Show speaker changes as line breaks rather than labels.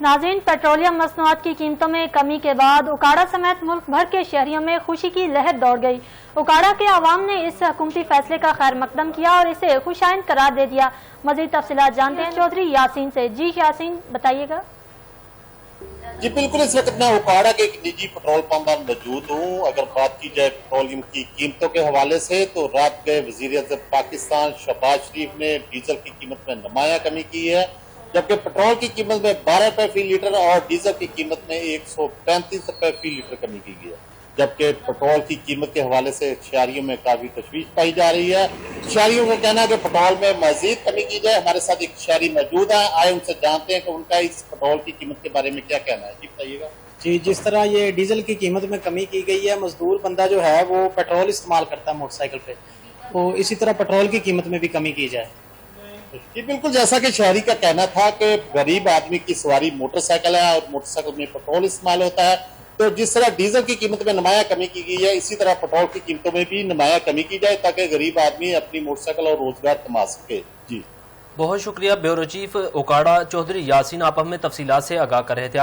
नाज़रीन, पेट्रोलियम मसनूआत की कीमतों में कमी के बाद उकाड़ा समेत मुल्क भर के शहरियों में खुशी की लहर दौड़ गई। उकाड़ा के अवाम ने इस हुकूमती फैसले का खैर मकदम किया और इसे खुशाइंद करार दे दिया। मज़ीद तफसीलात जानते हैं चौधरी यासीन से। जी यासीन, बताइएगा।
जी बिल्कुल, इस वक्त मैं उकाड़ा के एक निजी पेट्रोल पंप पर मौजूद हूँ। अगर बात की जाए पेट्रोलियम की कीमतों के हवाले से तो रात गए वज़ीर-ए-आज़म पाकिस्तान शहबाज शरीफ ने डीजल की कीमत में नुमाया कमी की है, जबकि पेट्रोल की कीमत में 12 रुपए फी लीटर और डीजल की कीमत में 135 रुपए फी लीटर कमी की गई है। जबकि पेट्रोल की कीमत के हवाले से शहरियों में काफी तशवीश पाई जा रही है। शहरियों का कहना है कि पेट्रोल में मजीद कमी की जाए। हमारे साथ एक शहरी मौजूद है, आए उनसे जानते हैं कि उनका इस पेट्रोल की कीमत के बारे में क्या कहना है। जी बताइएगा।
जी, जिस तरह ये डीजल की कीमत में कमी की गई है, मजदूर बंदा जो है वो पेट्रोल इस्तेमाल करता है मोटरसाइकिल पे, तो इसी तरह पेट्रोल की कीमत में भी कमी की जाए।
जी बिल्कुल, जैसा कि शहरी का कहना था कि गरीब आदमी की सवारी मोटरसाइकिल है और मोटरसाइकिल में पेट्रोल इस्तेमाल होता है, तो जिस तरह डीजल की कीमत में नुमाया कमी की गई है, इसी तरह पेट्रोल की कीमतों में भी नुमाया कमी की जाए ताकि गरीब आदमी अपनी मोटरसाइकिल और रोजगार कमा सके। जी
बहुत शुक्रिया। ब्यूरो चीफ उकाड़ा चौधरी यासीन आप हमें तफसीलात से आगाह कर रहे थे।